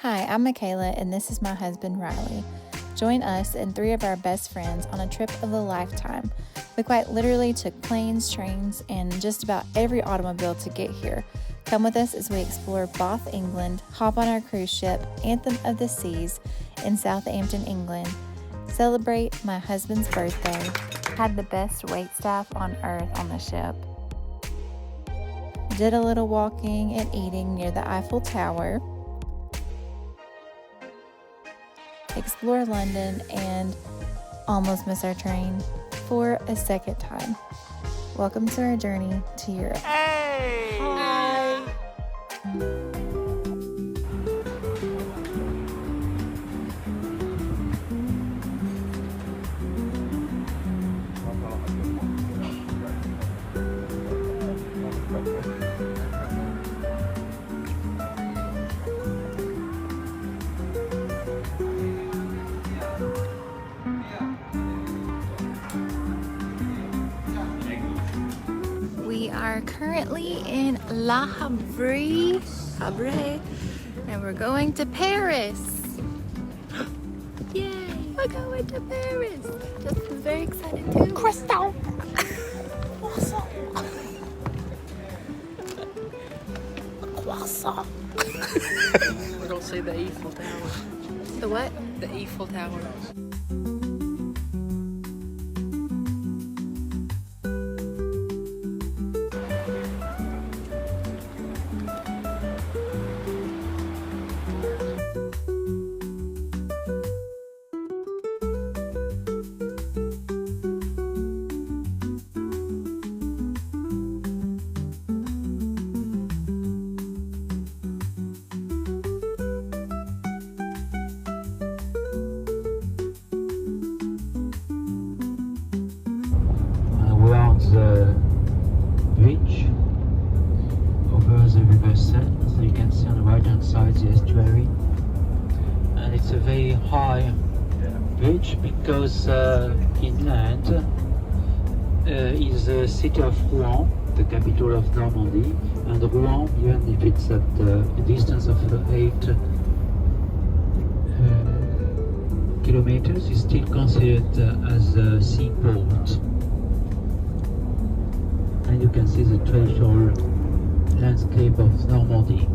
Hi, I'm Michaela, and this is my husband, Riley. Join us and three of our best friends on a trip of a lifetime. We quite literally took planes, trains, and just about every automobile to get here. Come with us as we explore Bath, England, hop on our cruise ship, Anthem of the Seas, in Southampton, England, celebrate my husband's birthday, had the best waitstaff on earth on the ship, did a little walking and eating near the Eiffel Tower, explore London, and almost miss our train for a second time. Welcome to our journey to Europe. Hey! Hi! We are currently in La Havre, and we're going to Paris. Yay! We're going to Paris. Justin's very excited too. Crystal! Croissant! Croissant! We don't see the Eiffel Tower. The what? The Eiffel Tower. We're on the bridge over the River Seine, so you can see on the right hand side the estuary, and it's a very high bridge because inland is the city of Rouen, the capital of Normandy, and Rouen, even if it's at a distance of 8 kilometers, is still considered as a seaport. And you can see the traditional landscape of Normandy.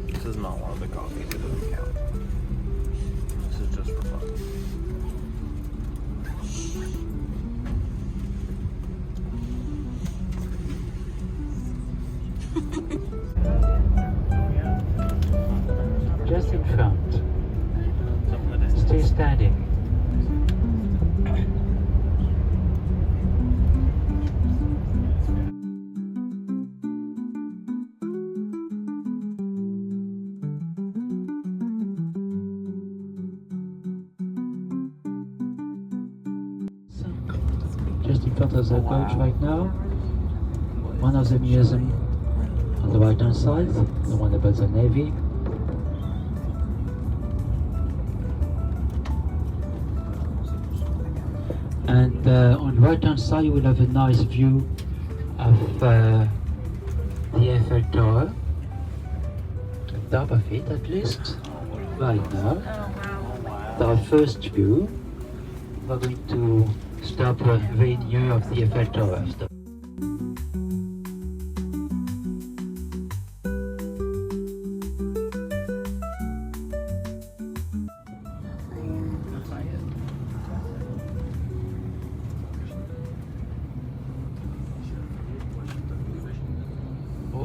This is not one of the coffees, it doesn't count. This is just for fun. Just in front, still standing. Just in front of the coach right now, one of the museums on the right hand side, the one about the Navy. And on the right hand side you will have a nice view of the Eiffel Tower, the top of it at least, right now. Our first view. We're going to stop very near of the Eiffel Tower.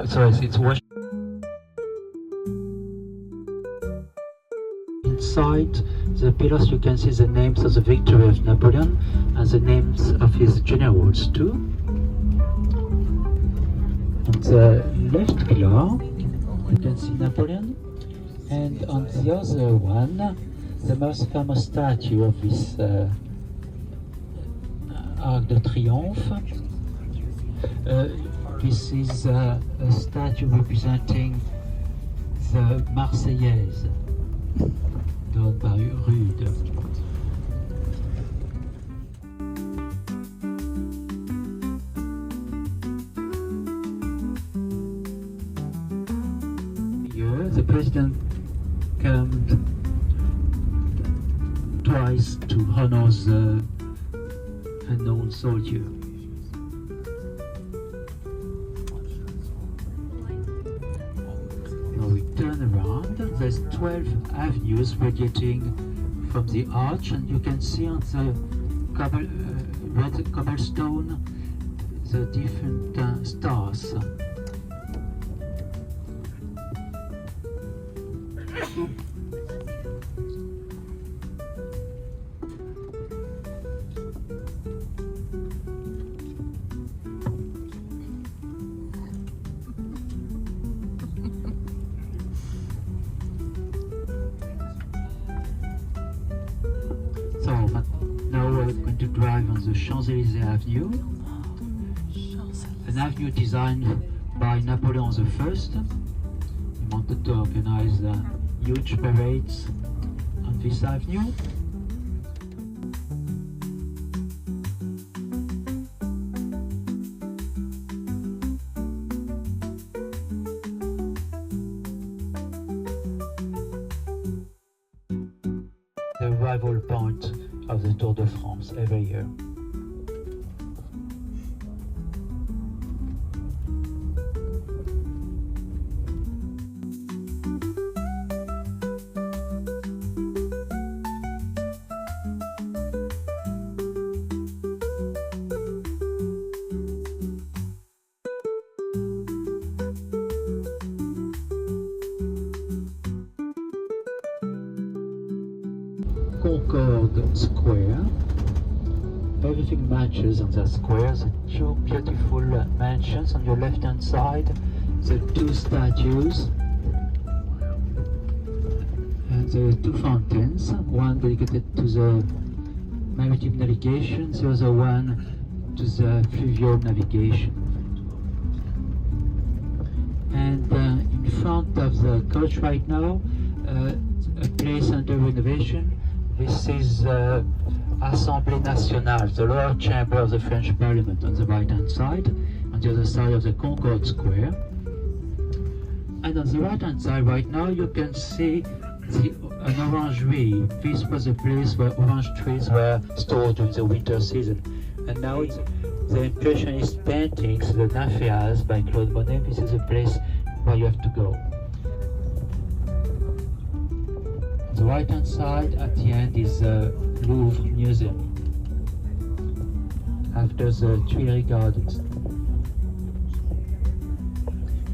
So it's inside the pillars you can see the names of the victory of Napoleon and the names of his generals too. On the left pillar you can see Napoleon, and on the other one the most famous statue of this Arc de Triomphe. This is a statue representing the Marseillaise. president came twice to honor the unknown soldier. Now we turn around. There's 12 avenues radiating from the arch, and you can see on the red cobblestone the different stars. So now we're going to drive on the Champs-Élysées Avenue, an avenue designed by Napoleon I. He wanted to organize huge parades on this avenue. The arrival point of the Tour de France every year. Concorde Square. Everything matches on that square. The two beautiful mansions on your left hand side, the two statues, and the two fountains, one dedicated to the maritime navigation, the other one to the fluvial navigation. And in front of the coach right now, a place under renovation. This is Assemblée Nationale, the lower chamber of the French Parliament on the right-hand side, on the other side of the Concorde Square. And on the right-hand side right now you can see an orangery. This was a place where orange trees were stored during the winter season. And now it's the Impressionist paintings, the Nymphéas by Claude Monet. This is a place where you have to go. The right hand side at the end is the Louvre Museum after the Tuileries Gardens.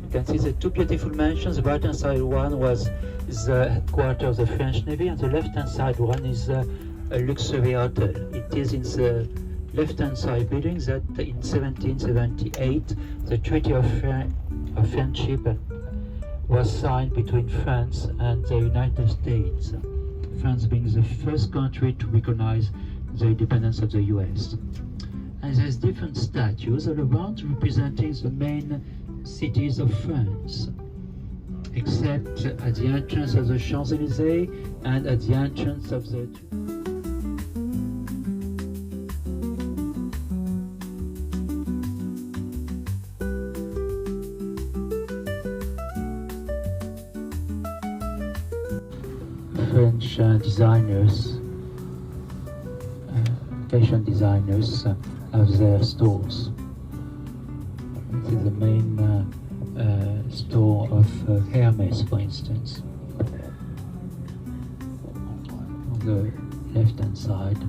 You can see the two beautiful mansions. The right hand side one was the headquarters of the French Navy, and the left hand side one is a luxury hotel. It is in the left hand side building that in 1778 the Treaty of Friendship was signed between France and the United States, France being the first country to recognize the independence of the US. And there's different statues all around representing the main cities of France, except at the entrance of the Champs-Élysées and at the entrance of the French designers, fashion designers have their stores. This is the main store of Hermes, for instance. On the left hand side,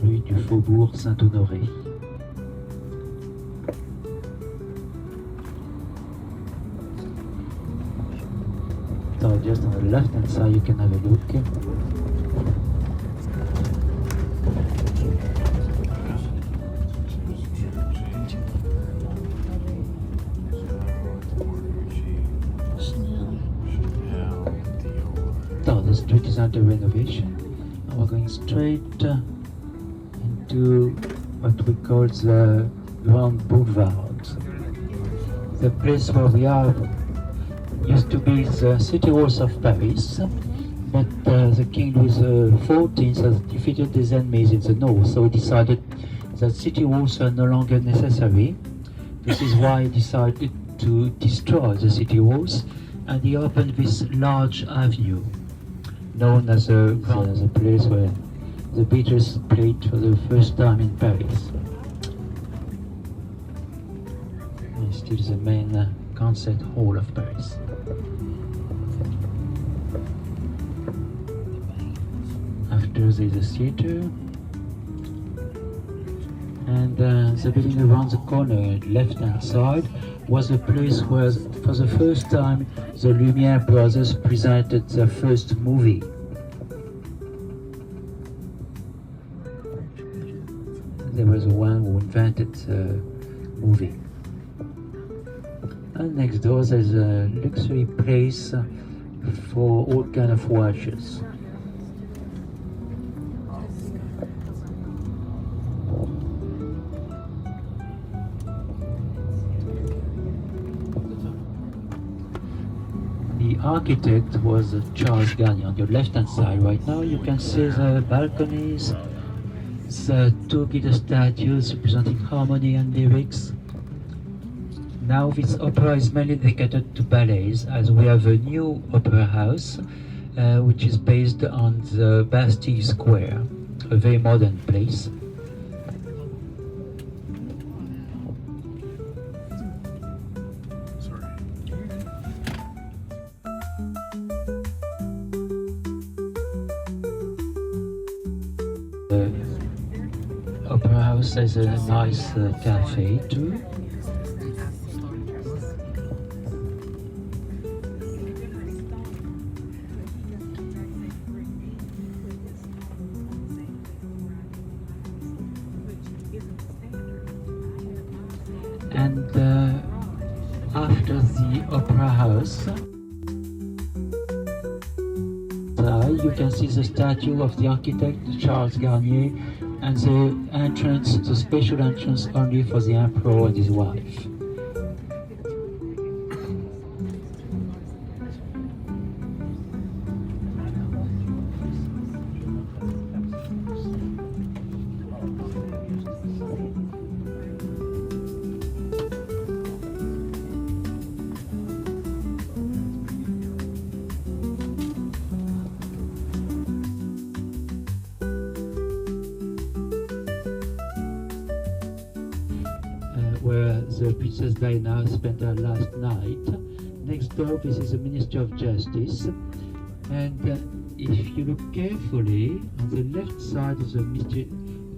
rue du Faubourg Saint-Honoré. So just on the left hand side you can have a look. So the street is under renovation. Now we're going straight into what we call the Grand Boulevard. The place where we are used to be the city walls of Paris, but the King Louis XIV has defeated his enemies in the north, so he decided that city walls are no longer necessary. This is why he decided to destroy the city walls, and he opened this large avenue, known as the place where the Beatles played for the first time in Paris. It's still the main concert hall of Paris. After there's a theater, and the building around the corner, left-hand side, was a place where, for the first time, the Lumiere brothers presented their first movie. They were the one who invented the movie. And next door there's a luxury place for all kind of watches. The architect was Charles Garnier. On your left-hand side right now you can see the balconies, the two guitar statues representing harmony and lyrics. Now this opera is mainly dedicated to ballets, as we have a new opera house which is based on the Bastille Square, a very modern place. The opera house has a nice cafe too. And after the opera house, you can see the statue of the architect Charles Garnier and the entrance, the special entrance only for the emperor and his wife. Where the Princess Diana spent her last night. Next door, this is the Ministry of Justice. And if you look carefully, on the left side of the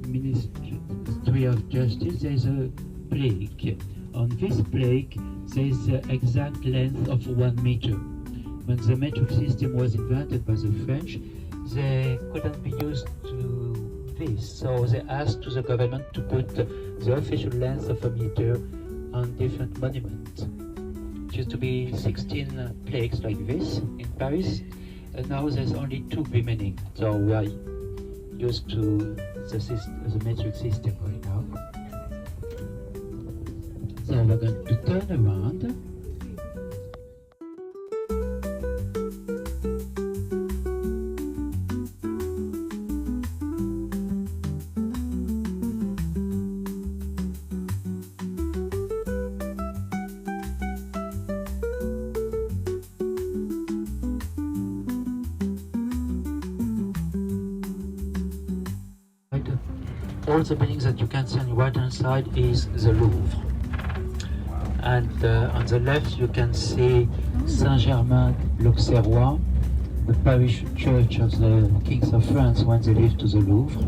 Ministry of Justice, there is a plaque. On this plaque, there is the exact length of 1 meter. When the metric system was invented by the French, they couldn't be used to this, so they asked to the government to put the official length of 1 meter on different monuments. It used to be 16 plaques like this in Paris, and now there's only 2 remaining. So we are used to the metric system right now. So we're going to turn around. All the buildings that you can see on the right hand side is the Louvre. And on the left you can see Saint-Germain-l'Auxerrois, the parish church of the kings of France when they lived to the Louvre.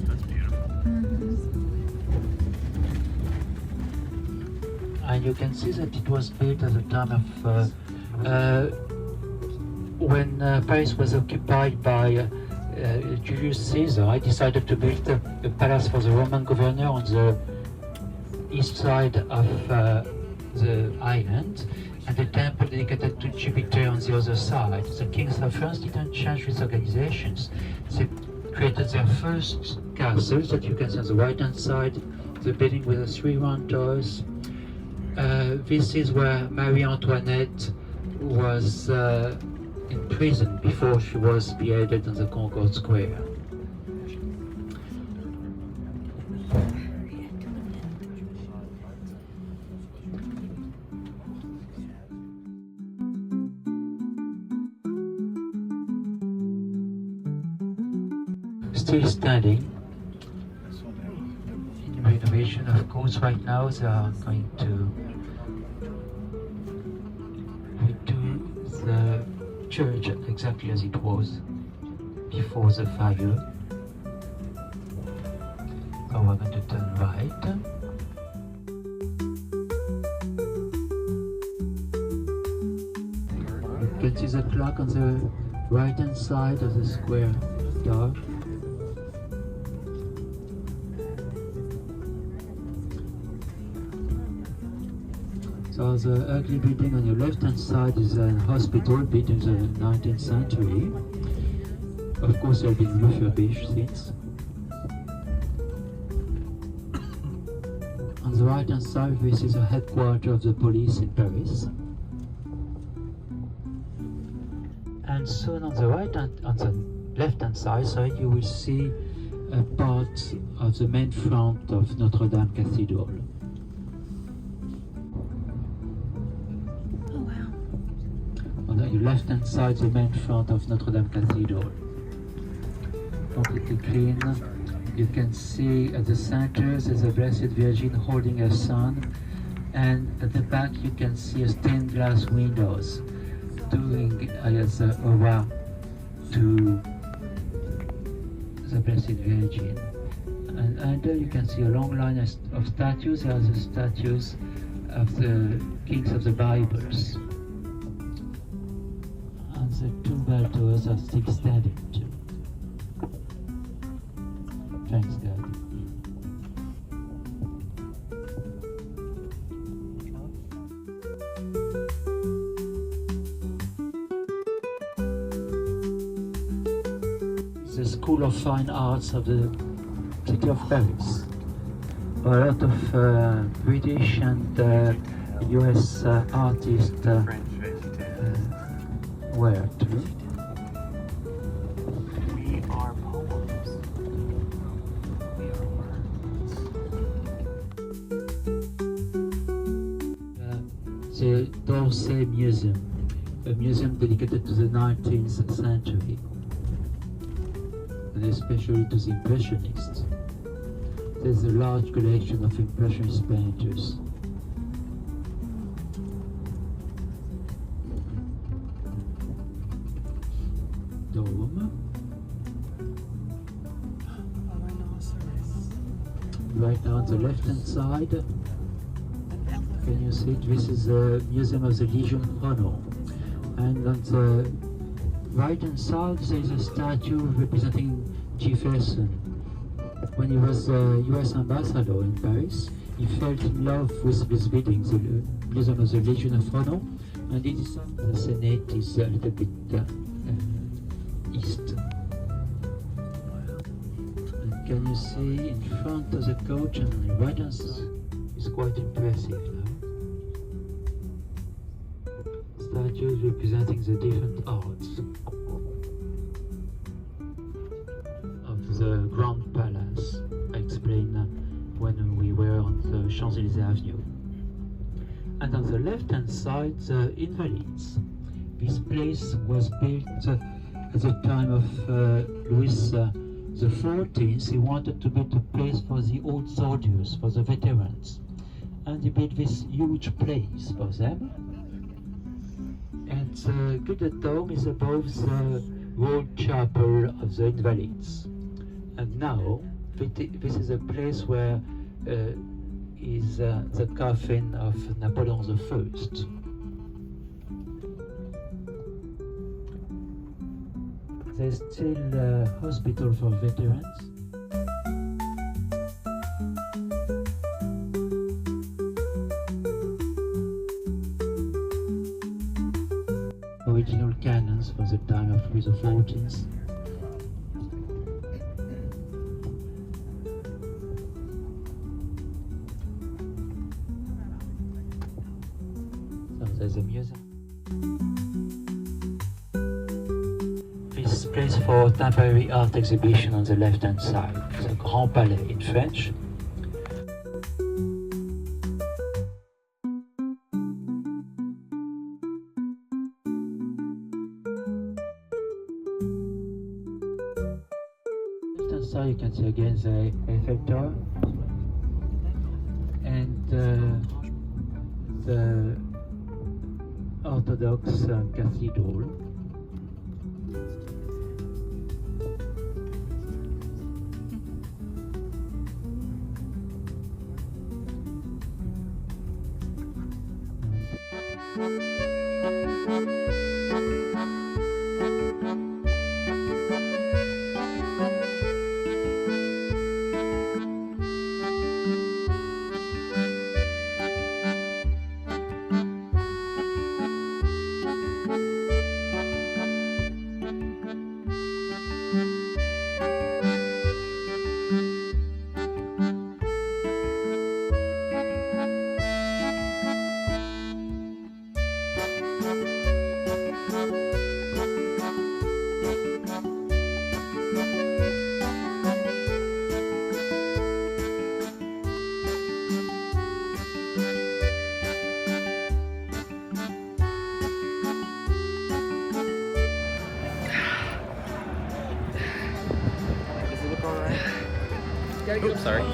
That's beautiful. And you can see that it was built at the time of when Paris was occupied by Julius Caesar. I decided to build a palace for the Roman governor on the east side of the island, and a temple dedicated to Jupiter on the other side. The kings of France didn't change these organizations. They created their first castles that you can see on the right hand side, the building with the 3 round towers. This is where Marie Antoinette was in prison before she was beheaded on the Concorde Square. still standing in renovation. Of course, right now they are going to redo the church exactly as it was before the fire. So we're going to turn right. You can see the clock on the right hand side of the square yard. So the ugly building on your left hand side is a hospital built in the 19th century. Of course, they have been refurbished since. On the right hand side, this is the headquarters of the police in Paris. And soon on the left hand side, you will see a part of the main front of Notre Dame Cathedral. Oh wow. On the left hand side, the main front of Notre Dame Cathedral. Completely clean. You can see at the center there's a Blessed Virgin holding her son, and at the back you can see a stained glass windows doing as a aura to the Blessed Virgin. And under you can see a long line of statues. There are the statues of the kings of the Bibles. And the two bell towers are still standing too. Thanks God. The School of Fine Arts of the city of Paris. A lot of British and US artists were too. We are poems. We are words. The d'Orsay Museum, a museum dedicated to the 19th century, and especially to the Impressionists. There's a large collection of Impressionist painters. Dome. Right now on the left hand side, can you see it? This is the Museum of the Legion of Honor. And on the right hand side there is a statue representing Jefferson. When he was US ambassador in Paris, he fell in love with this building, the Museum of the Legion of Honor, and it is the Senate is a little bit east. And can you see in front of the coach and the right hand side is quite impressive now. Statues representing the different arts of the Grand Palace. I explained when we were on the Champs-Élysées Avenue. And on the left-hand side, the Invalides. This place was built at the time of Louis the 14th. He wanted to build a place for the old soldiers, for the veterans. And he built this huge place for them. And the Gilded Dome is above the Royal Chapel of the Invalides. And now, this is a place where is the coffin of Napoleon I. There's still a hospital for veterans. Original cannons for the time of Louis XIV. So there's a museum. This place for temporary art exhibition on the left-hand side. The Grand Palais in French. the Eiffel Tower and the Orthodox Cathedral. Does it look alright? Oops, sorry.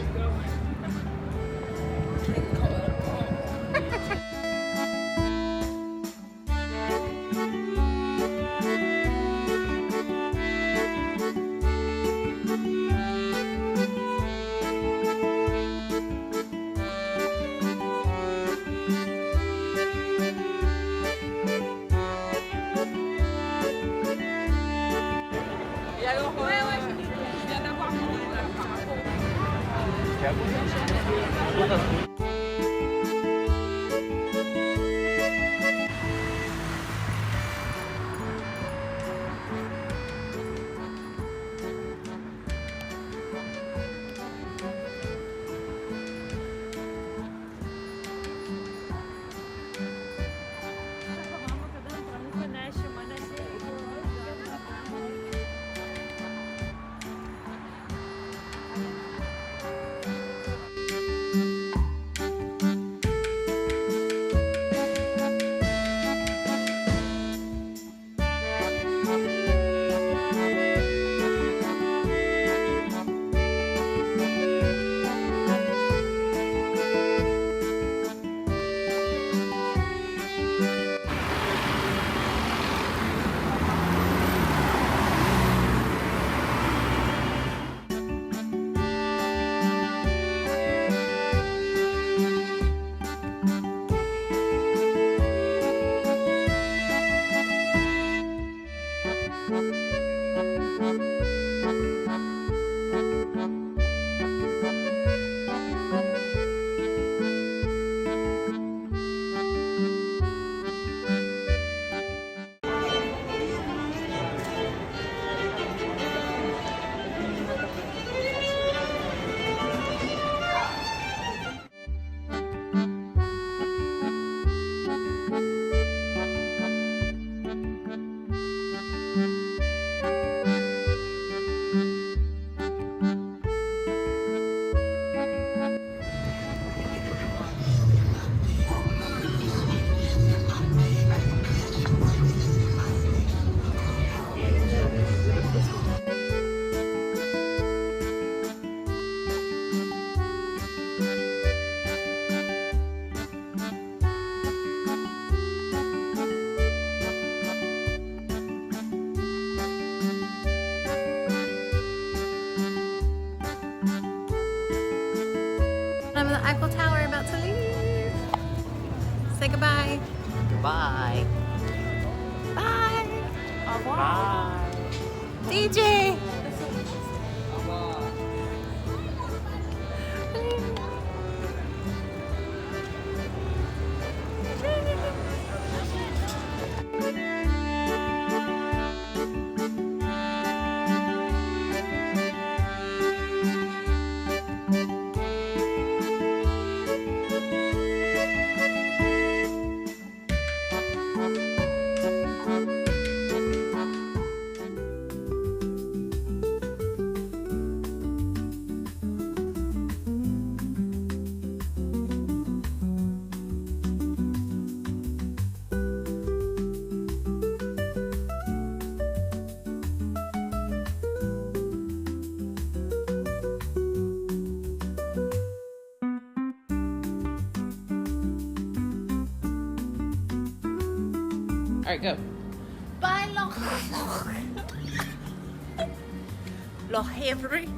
I'm at the Eiffel Tower, about to leave. Say goodbye. Goodbye. Bye. Bye. DJ. right, go. By Loch Henry.